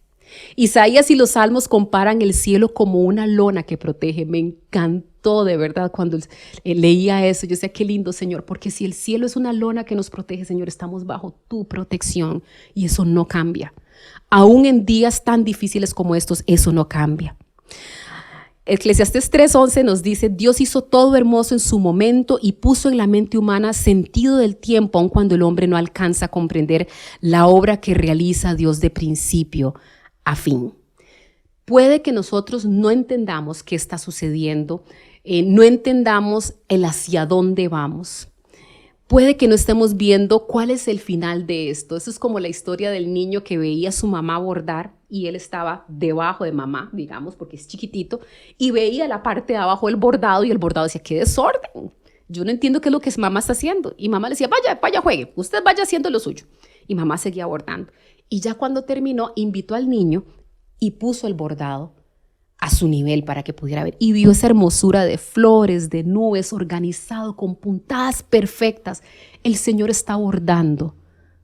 Isaías y los salmos comparan el cielo como una lona que protege. Me encantó de verdad cuando leía eso. Yo decía, qué lindo, Señor, porque si el cielo es una lona que nos protege, Señor, estamos bajo tu protección y eso no cambia. Aún en días tan difíciles como estos, eso no cambia. Eclesiastés 3:11 nos dice, Dios hizo todo hermoso en su momento y puso en la mente humana sentido del tiempo, aun cuando el hombre no alcanza a comprender la obra que realiza Dios de principio a fin. Puede que nosotros no entendamos qué está sucediendo, no entendamos el hacia dónde vamos. Puede que no estemos viendo cuál es el final de esto. Eso es como la historia del niño que veía a su mamá bordar y él estaba debajo de mamá, digamos, porque es chiquitito, y veía la parte de abajo del bordado y el bordado decía, ¡qué desorden! Yo no entiendo qué es lo que mamá está haciendo. Y mamá le decía, vaya, juegue, usted vaya haciendo lo suyo. Y mamá seguía bordando. Y ya cuando terminó, invitó al niño y puso el bordado a su nivel para que pudiera ver. Y vio esa hermosura de flores, de nubes, organizado con puntadas perfectas. El Señor está bordando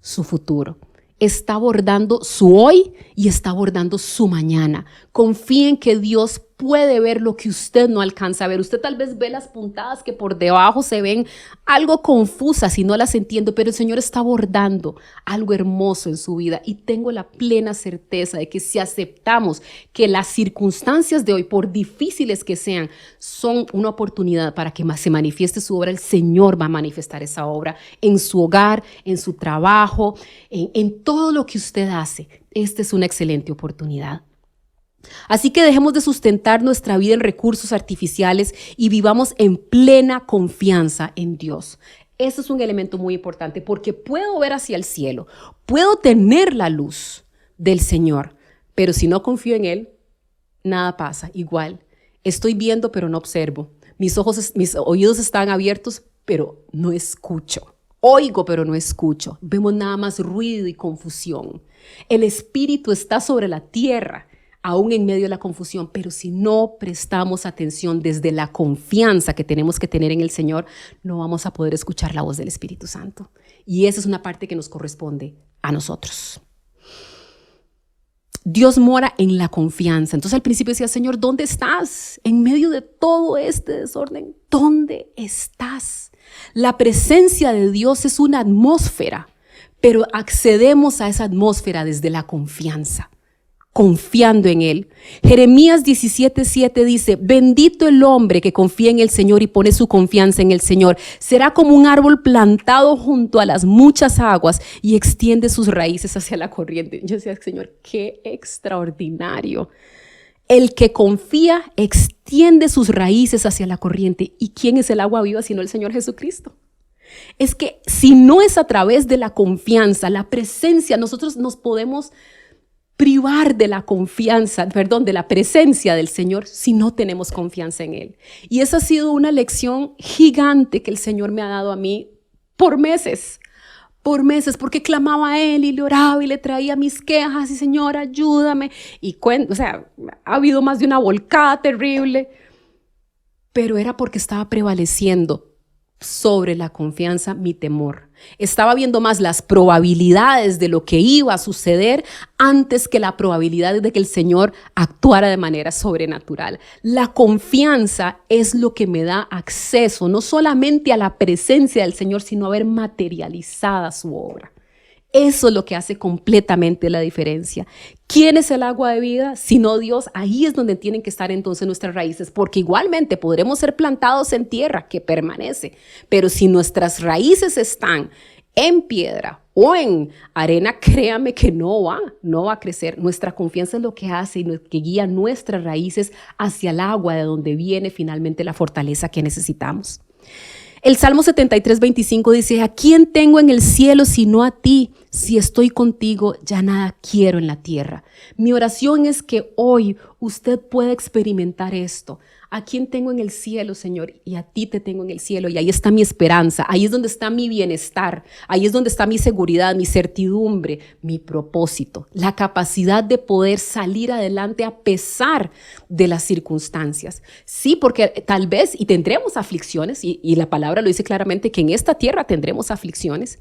su futuro. Está bordando su hoy y está bordando su mañana. Confíen que Dios puede ver lo que usted no alcanza a ver. Usted tal vez ve las puntadas que por debajo se ven algo confusas y no las entiendo, pero el Señor está bordando algo hermoso en su vida y tengo la plena certeza de que si aceptamos que las circunstancias de hoy, por difíciles que sean, son una oportunidad para que se manifieste su obra, el Señor va a manifestar esa obra en su hogar, en su trabajo, en todo lo que usted hace. Esta es una excelente oportunidad. Así que dejemos de sustentar nuestra vida en recursos artificiales y vivamos en plena confianza en Dios. Eso es un elemento muy importante porque puedo ver hacia el cielo, puedo tener la luz del Señor, pero si no confío en Él, nada pasa. Igual, estoy viendo pero no observo. Mis oídos están abiertos, pero no escucho. Oigo, pero no escucho. Vemos nada más ruido y confusión. El Espíritu está sobre la tierra, aún en medio de la confusión, pero si no prestamos atención desde la confianza que tenemos que tener en el Señor, no vamos a poder escuchar la voz del Espíritu Santo. Y esa es una parte que nos corresponde a nosotros. Dios mora en la confianza. Entonces al principio decía, Señor, ¿dónde estás? En medio de todo este desorden, ¿dónde estás? La presencia de Dios es una atmósfera, pero accedemos a esa atmósfera desde la confianza, confiando en Él. Jeremías 17:7 dice, bendito el hombre que confía en el Señor y pone su confianza en el Señor. Será como un árbol plantado junto a las muchas aguas y extiende sus raíces hacia la corriente. Yo decía, Señor, qué extraordinario. El que confía extiende sus raíces hacia la corriente. ¿Y quién es el agua viva sino el Señor Jesucristo? Es que si no es a través de la confianza, la presencia, nosotros nos podemos privar de la confianza, de la presencia del Señor si no tenemos confianza en Él. Y esa ha sido una lección gigante que el Señor me ha dado a mí por meses, porque clamaba a Él y le oraba y le traía mis quejas y Señor, ayúdame. Ha habido más de una volcada terrible, pero era porque estaba prevaleciendo sobre la confianza mi temor. Estaba viendo más las probabilidades de lo que iba a suceder antes que la probabilidad de que el Señor actuara de manera sobrenatural. La confianza es lo que me da acceso no solamente a la presencia del Señor, sino a ver materializada su obra. Eso es lo que hace completamente la diferencia. ¿Quién es el agua de vida? Sino Dios. Ahí es donde tienen que estar entonces nuestras raíces, porque igualmente podremos ser plantados en tierra que permanece, pero si nuestras raíces están en piedra o en arena, créame que no va a crecer. Nuestra confianza es lo que hace y que guía nuestras raíces hacia el agua de donde viene finalmente la fortaleza que necesitamos. El Salmo 73:25 dice, ¿a quién tengo en el cielo sino a ti? Si estoy contigo, ya nada quiero en la tierra. Mi oración es que hoy usted pueda experimentar esto. ¿A quién tengo en el cielo, Señor? Y a ti te tengo en el cielo. Y ahí está mi esperanza, ahí es donde está mi bienestar, ahí es donde está mi seguridad, mi certidumbre, mi propósito, la capacidad de poder salir adelante a pesar de las circunstancias. Sí, porque tal vez, y tendremos aflicciones, y la palabra lo dice claramente, que en esta tierra tendremos aflicciones,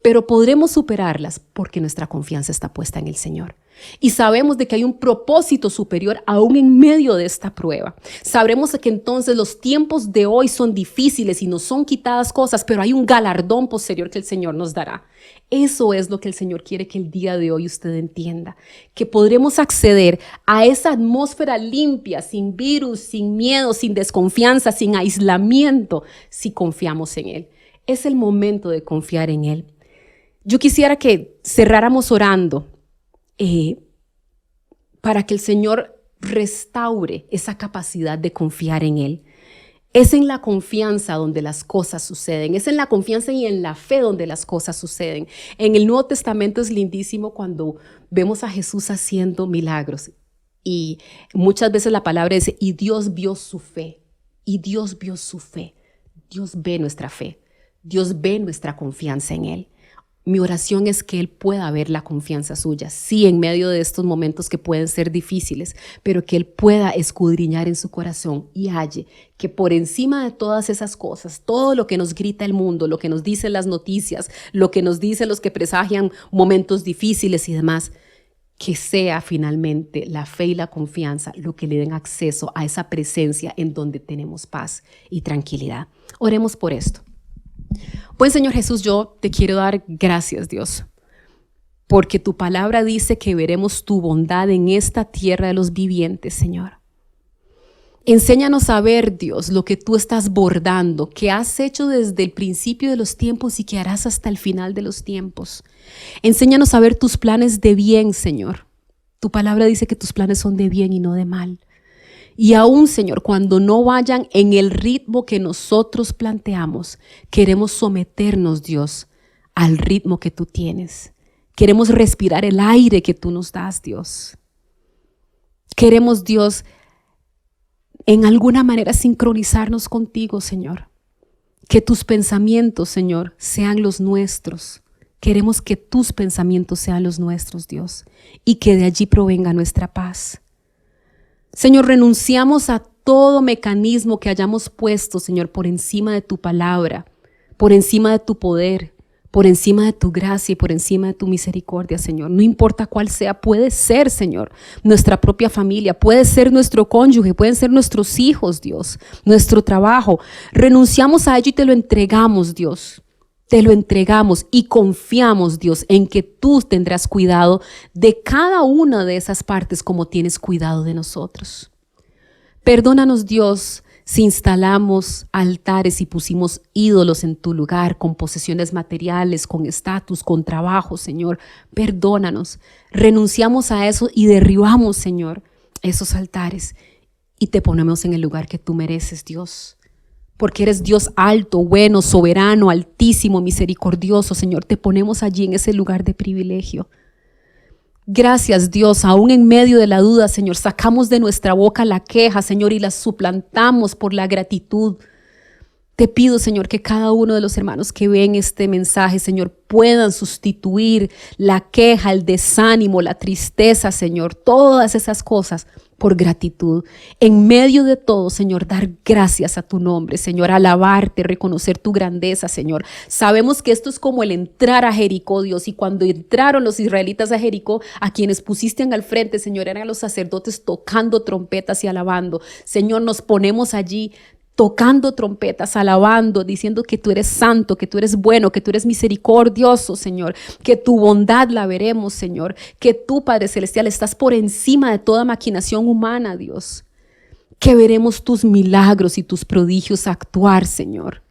pero podremos superarlas porque nuestra confianza está puesta en el Señor. Y sabemos de que hay un propósito superior aún en medio de esta prueba. Sabremos que entonces los tiempos de hoy son difíciles y nos son quitadas cosas, pero hay un galardón posterior que el Señor nos dará. Eso es lo que el Señor quiere que el día de hoy usted entienda, que podremos acceder a esa atmósfera limpia, sin virus, sin miedo, sin desconfianza, sin aislamiento, si confiamos en Él. Es el momento de confiar en Él. Yo quisiera que cerráramos orando para que el Señor restaure esa capacidad de confiar en Él. Es en la confianza donde las cosas suceden. Es en la confianza y en la fe donde las cosas suceden. En el Nuevo Testamento es lindísimo cuando vemos a Jesús haciendo milagros. Y muchas veces la palabra dice, y Dios vio su fe. Y Dios vio su fe. Dios ve nuestra fe. Dios ve nuestra confianza en Él. Mi oración es que Él pueda ver la confianza suya, sí, en medio de estos momentos que pueden ser difíciles, pero que Él pueda escudriñar en su corazón y halle que por encima de todas esas cosas, todo lo que nos grita el mundo, lo que nos dicen las noticias, lo que nos dicen los que presagian momentos difíciles y demás, que sea finalmente la fe y la confianza lo que le den acceso a esa presencia en donde tenemos paz y tranquilidad. Oremos por esto. Buen Señor Jesús, yo te quiero dar gracias, Dios, porque tu palabra dice que veremos tu bondad en esta tierra de los vivientes, Señor. Enséñanos a ver, Dios, lo que tú estás bordando, que has hecho desde el principio de los tiempos y que harás hasta el final de los tiempos. Enséñanos a ver tus planes de bien, Señor. Tu palabra dice que tus planes son de bien y no de mal. Y aún, Señor, cuando no vayan en el ritmo que nosotros planteamos, queremos someternos, Dios, al ritmo que tú tienes. Queremos respirar el aire que tú nos das, Dios. Queremos, Dios, en alguna manera sincronizarnos contigo, Señor. Que tus pensamientos, Señor, sean los nuestros. Queremos que tus pensamientos sean los nuestros, Dios, y que de allí provenga nuestra paz. Señor, renunciamos a todo mecanismo que hayamos puesto, Señor, por encima de tu palabra, por encima de tu poder, por encima de tu gracia y por encima de tu misericordia, Señor. No importa cuál sea, puede ser, Señor, nuestra propia familia, puede ser nuestro cónyuge, pueden ser nuestros hijos, Dios, nuestro trabajo. Renunciamos a ello y te lo entregamos, Dios. Te lo entregamos y confiamos, Dios, en que tú tendrás cuidado de cada una de esas partes como tienes cuidado de nosotros. Perdónanos, Dios, si instalamos altares y pusimos ídolos en tu lugar con posesiones materiales, con estatus, con trabajo, Señor. Perdónanos. Renunciamos a eso y derribamos, Señor, esos altares y te ponemos en el lugar que tú mereces, Dios. Porque eres Dios alto, bueno, soberano, altísimo, misericordioso, Señor. Te ponemos allí en ese lugar de privilegio. Gracias, Dios, aún en medio de la duda, Señor, sacamos de nuestra boca la queja, Señor, y la suplantamos por la gratitud. Te pido, Señor, que cada uno de los hermanos que ven este mensaje, Señor, puedan sustituir la queja, el desánimo, la tristeza, Señor, todas esas cosas por gratitud. En medio de todo, Señor, dar gracias a tu nombre, Señor, alabarte, reconocer tu grandeza, Señor. Sabemos que esto es como el entrar a Jericó, Dios, y cuando entraron los israelitas a Jericó, a quienes pusiste al frente, Señor, eran los sacerdotes tocando trompetas y alabando. Señor, nos ponemos allí tocando trompetas, alabando, diciendo que tú eres santo, que tú eres bueno, que tú eres misericordioso, Señor, que tu bondad la veremos, Señor, que tú, Padre Celestial, estás por encima de toda maquinación humana, Dios, que veremos tus milagros y tus prodigios actuar, Señor,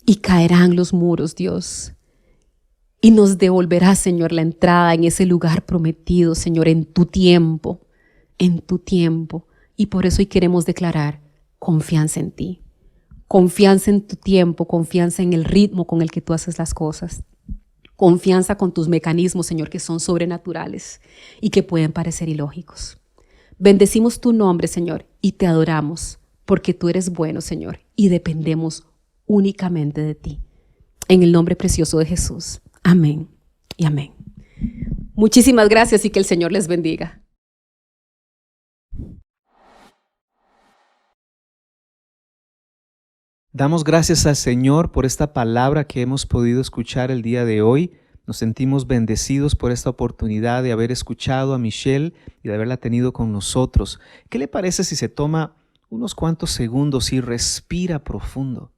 y caerán los muros, Dios, y nos devolverás, Señor, la entrada en ese lugar prometido, Señor, en tu tiempo, y por eso hoy queremos declarar confianza en ti, confianza en tu tiempo, confianza en el ritmo con el que tú haces las cosas, confianza con tus mecanismos, Señor, que son sobrenaturales y que pueden parecer ilógicos. Bendecimos tu nombre, Señor, y te adoramos porque tú eres bueno, Señor, y dependemos únicamente de ti. En el nombre precioso de Jesús. Amén y amén. Muchísimas gracias y que el Señor les bendiga. Damos gracias al Señor por esta palabra que hemos podido escuchar el día de hoy. Nos sentimos bendecidos por esta oportunidad de haber escuchado a Michelle y de haberla tenido con nosotros. ¿Qué le parece si se toma unos cuantos segundos y respira profundo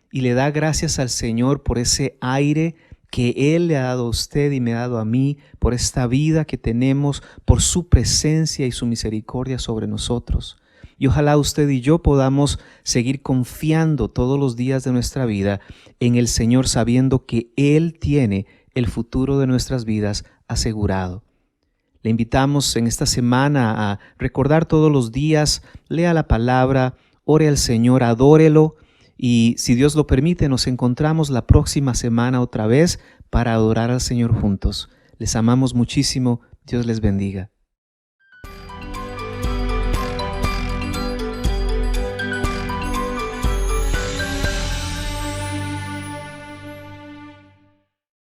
y le da gracias al Señor por ese aire que Él le ha dado a usted y me ha dado a mí, por esta vida que tenemos, por su presencia y su misericordia sobre nosotros? Y ojalá usted y yo podamos seguir confiando todos los días de nuestra vida en el Señor, sabiendo que Él tiene el futuro de nuestras vidas asegurado. Le invitamos en esta semana a recordar todos los días, lea la palabra, ore al Señor, adórelo y si Dios lo permite nos encontramos la próxima semana otra vez para adorar al Señor juntos. Les amamos muchísimo, Dios les bendiga.